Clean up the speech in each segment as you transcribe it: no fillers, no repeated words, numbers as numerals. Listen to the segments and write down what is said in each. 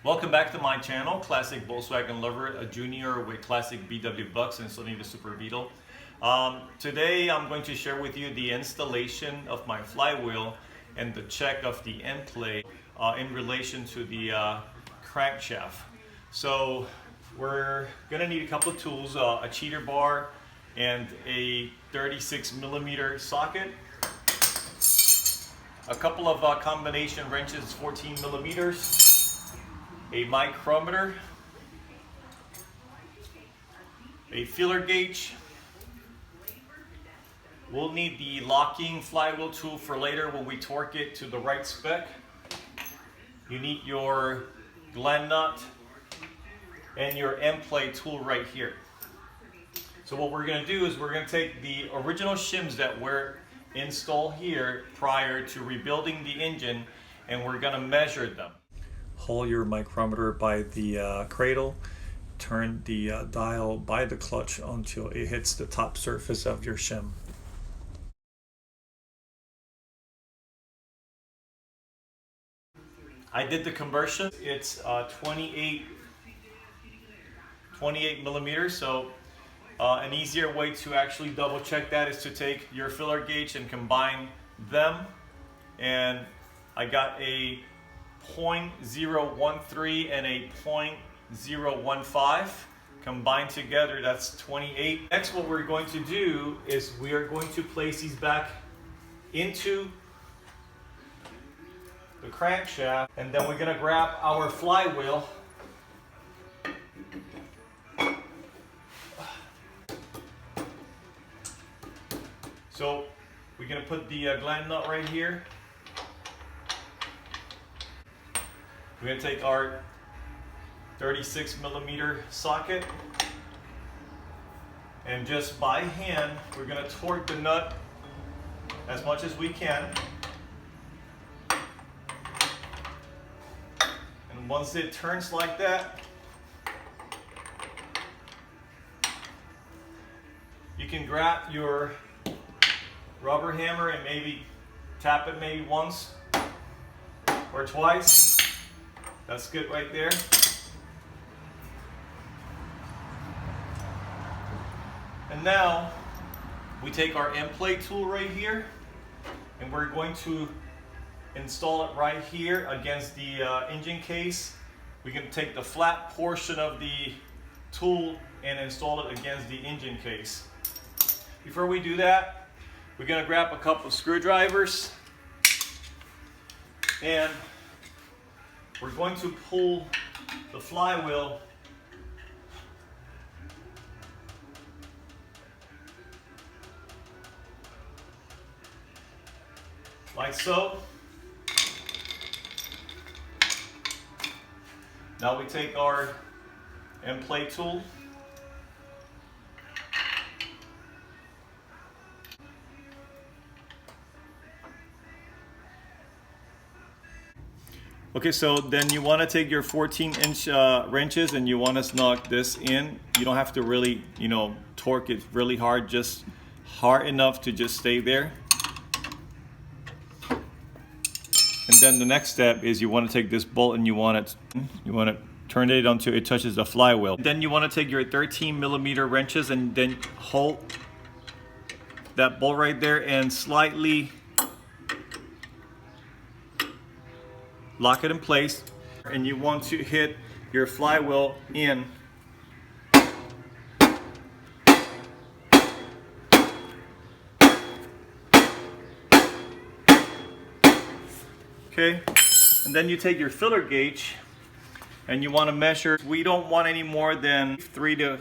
Welcome back to my channel, Classic Volkswagen Lover, a junior with classic VW Bucks and still need a Super Beetle. Today I'm going to share with you the installation of my flywheel and the check of the end plate in relation to the crankshaft. So we're gonna need a couple of tools, a cheater bar and a 36mm socket, a couple of combination wrenches, 14mm, a micrometer, a feeler gauge. We'll need the locking flywheel tool for later when we torque it to the right spec. You need your gland nut and your end plate tool right here. So what we're going to do is we're going to take the original shims that were installed here prior to rebuilding the engine, and we're going to measure them. Hold your micrometer by the cradle, turn the dial by the clutch until it hits the top surface of your shim. I did the conversion. It's 28 millimeters. So an easier way to actually double check that is to take your filler gauge and combine them. And I got a 0.013 and a 0.015 combined together. That's 28. Next, what we're going to do is we are going to place these back into the crankshaft, and then we're going to grab our flywheel so we're going to put the gland nut right here. We're going to take our 36mm socket, and just by hand we're going to torque the nut as much as we can. And once it turns like that, you can grab your rubber hammer and maybe tap it maybe once or twice. That's good right there. And now we take our end plate tool right here, and we're going to install it right here against the engine case. We can take the flat portion of the tool and install it against the engine case. Before we do that, we're going to grab a couple of screwdrivers, and we're going to pull the flywheel like so. Now we take our end plate tool, okay, so then you want to take your 14-inch wrenches and you want to knock this in. You don't have to really, torque it really hard, just hard enough to just stay there. And then the next step is you want to take this bolt and you want to turn it until it touches the flywheel. Then you want to take your 13mm wrenches and then hold that bolt right there and slightly lock it in place. And you want to hit your flywheel in. Okay, and then you take your filler gauge and you want to measure. We don't want any more than 3 to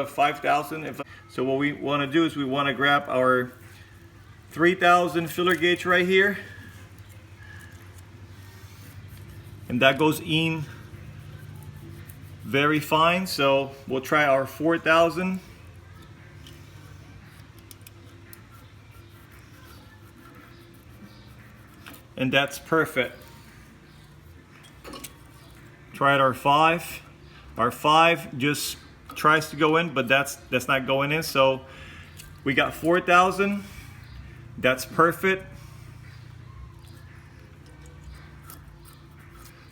5,000. So what we want to do is we want to grab our 3,000 filler gauge right here, and that goes in very fine. So we'll try our 4,000. And that's perfect. Try our 5. Our 5 just tries to go in, but that's not going in. So we got 4,000. That's perfect.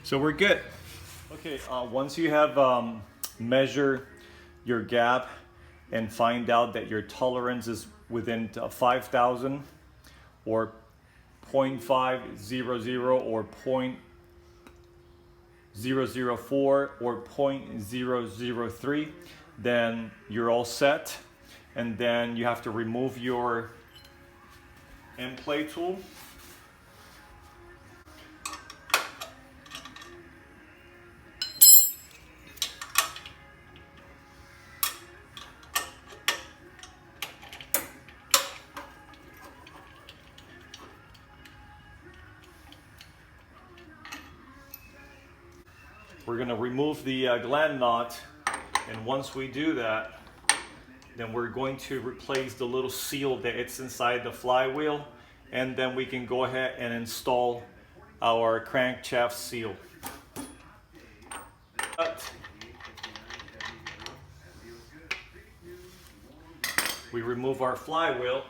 So we're good. Okay, once you have measure your gap and find out that your tolerance is within 5,000 or 0.500 or 0.004 or 0.003, then you're all set. And then you have to remove your end play tool. We're going to remove the gland knot, and once we do that, then we're going to replace the little seal that it's inside the flywheel, and then we can go ahead and install our crankshaft seal. We remove our flywheel.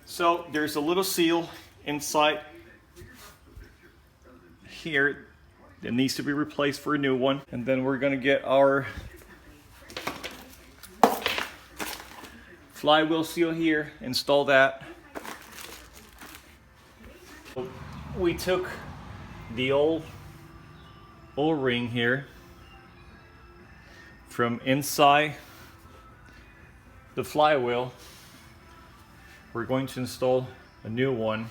So there's a little seal inside here that needs to be replaced for a new one. And then we're going to get our flywheel seal here, install that. We took the old O-ring here from inside the flywheel. We're going to install a new one.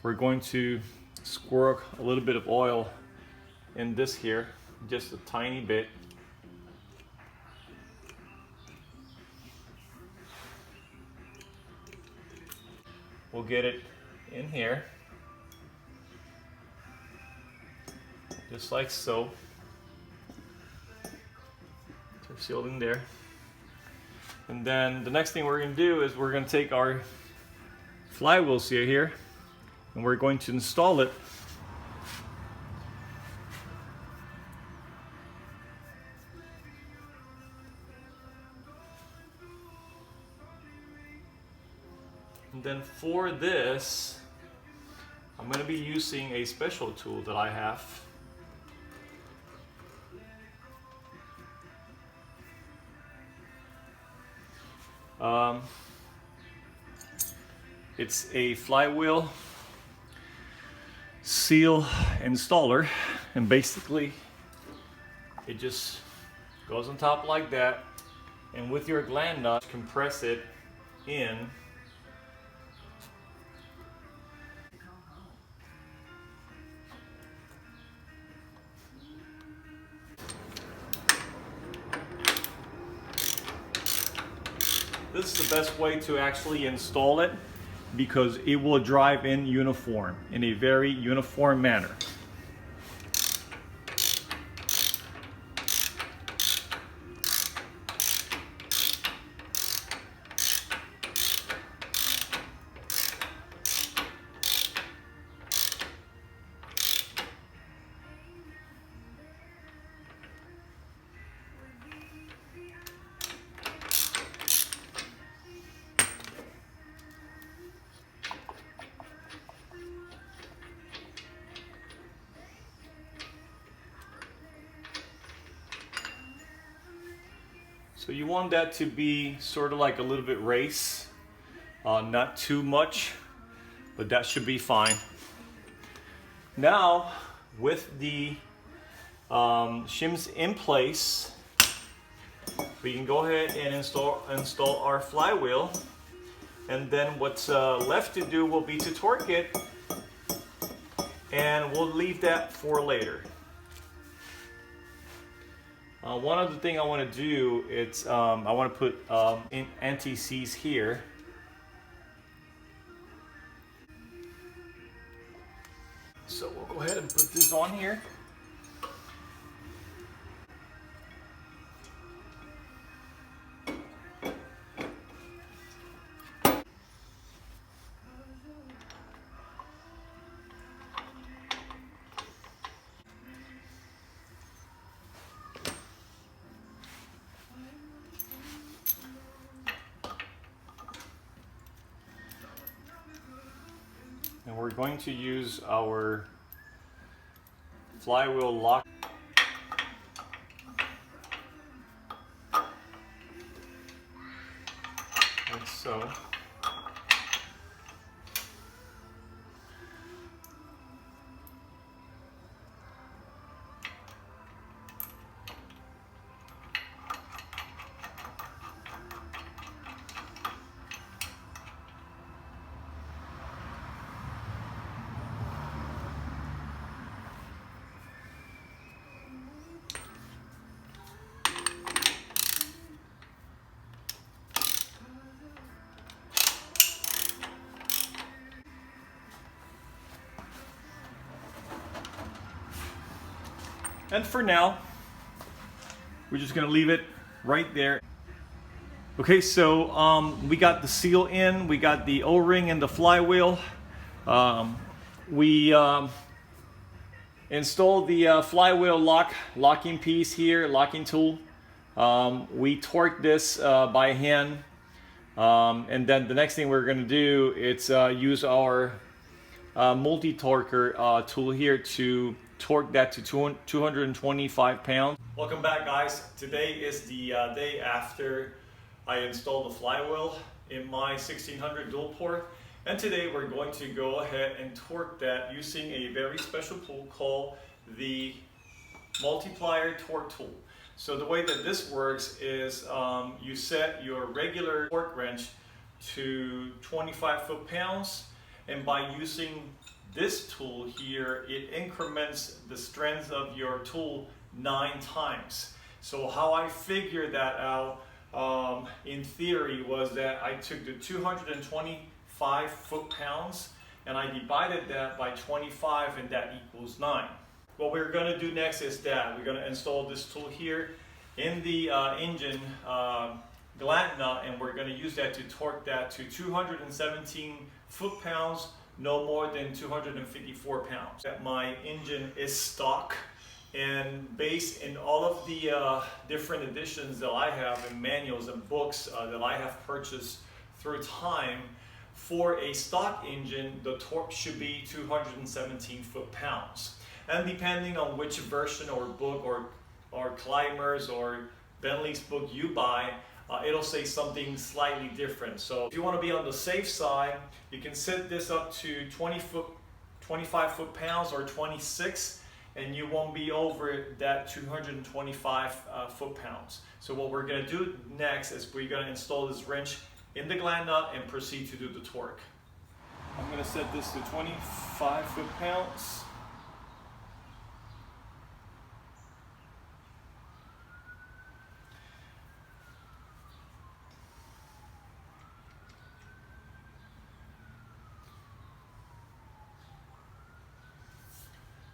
We're going to squirt a little bit of oil in this here, just a tiny bit. We'll get it in here, just like so. They're sealed in there. And then the next thing we're going to do is we're going to take our flywheel seal here and we're going to install it. And then for this, I'm going to be using a special tool that I have. It's a flywheel seal installer, and basically it just goes on top like that, and with your gland nut compress it in. This is the best way to actually install it because it will drive in uniform, in a very uniform manner. So you want that to be sort of like a little bit race, not too much, but that should be fine. Now, with the shims in place, we can go ahead and install our flywheel, and then what's left to do will be to torque it, and we'll leave that for later. One other thing I want to do, it's I want to put in anti-seize here. So we'll go ahead and put this on here. And we're going to use our flywheel lock. Like so. And for now, we're just gonna leave it right there. Okay, so we got the seal in, we got the O-ring and the flywheel. We installed the flywheel locking piece here, locking tool. We torqued this by hand. And then the next thing we're gonna do is use our multi-torquer tool here to torque that to 225 pounds. Welcome back, guys. Today is the day after I installed the flywheel in my 1600 dual port, and today we're going to go ahead and torque that using a very special tool called the multiplier torque tool. So the way that this works is you set your regular torque wrench to 25 foot-pounds, and by using this tool here, it increments the strength of your tool 9 times. So how I figured that out in theory was that I took the 225 foot-pounds and I divided that by 25, and that equals 9. What we're going to do next is that we're going to install this tool here in the engine gland nut, and we're going to use that to torque that to 217 foot-pounds, no more than 254 pounds. That my engine is stock, and based in all of the different editions that I have and manuals and books that I have purchased through time, for a stock engine the torque should be 217 foot-pounds. And depending on which version or book or Climbers or Bentley's book you buy, it'll say something slightly different. So if you want to be on the safe side, you can set this up to 25 foot-pounds or 26, and you won't be over that 225 foot-pounds. So what we're going to do next is we're going to install this wrench in the gland nut and proceed to do the torque. I'm going to set this to 25 foot-pounds.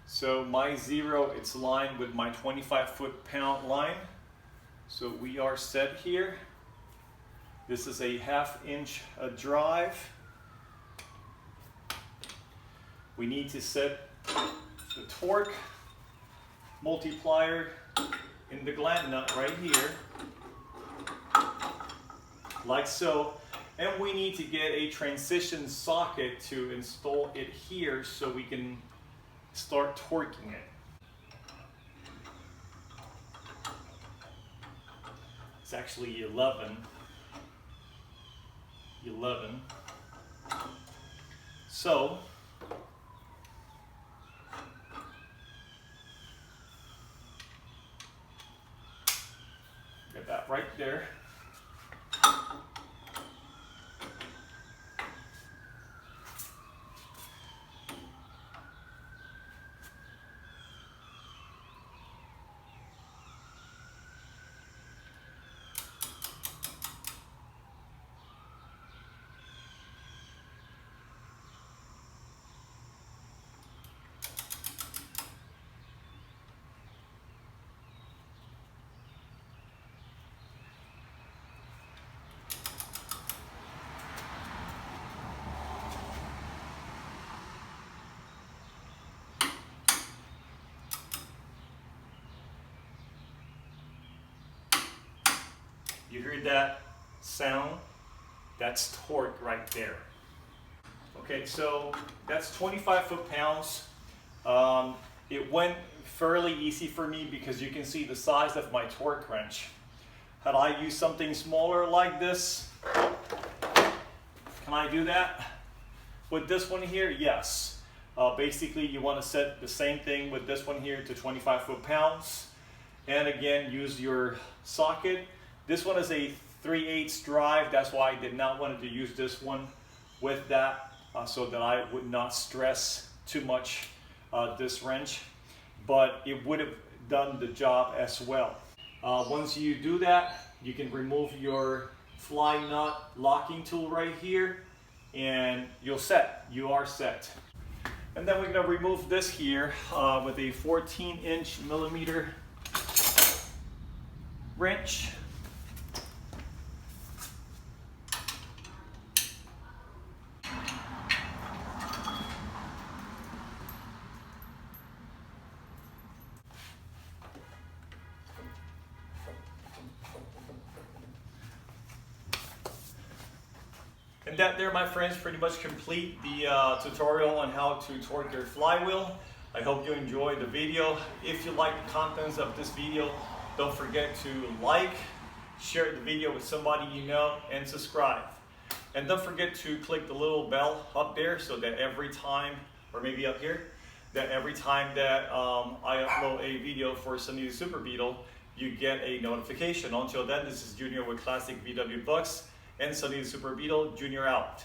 So my zero, it's aligned with my 25 foot-pound line. So we are set here. This is a 1/2 inch drive. We need to set the torque multiplier in the gland nut right here, like so. And we need to get a transition socket to install it here so we can start torquing it. It's actually 11. So get that right there. You heard that sound? That's torque right there. Okay, so that's 25 foot-pounds. It went fairly easy for me because you can see the size of my torque wrench. Had I used something smaller like this, can I do that? With this one here, yes. Basically, you want to set the same thing with this one here to 25 foot-pounds. And again, use your socket. This one is a 3/8 drive. That's why I did not want to use this one with that, so that I would not stress too much this wrench. But it would have done the job as well. Once you do that, you can remove your fly nut locking tool right here, and you are set. And then we're going to remove this here with a 14-millimeter wrench. And that there, my friends, pretty much complete the tutorial on how to torque your flywheel. I hope you enjoyed the video. If you like the contents of this video, don't forget to like, share the video with somebody you know, and subscribe. And don't forget to click the little bell up there so that every time, or maybe up here, that every time that I upload a video for Sunny the Super Beetle, you get a notification. Until then, this is Junior with Classic VW Bucks and Sunny the Super Beetle, Junior out.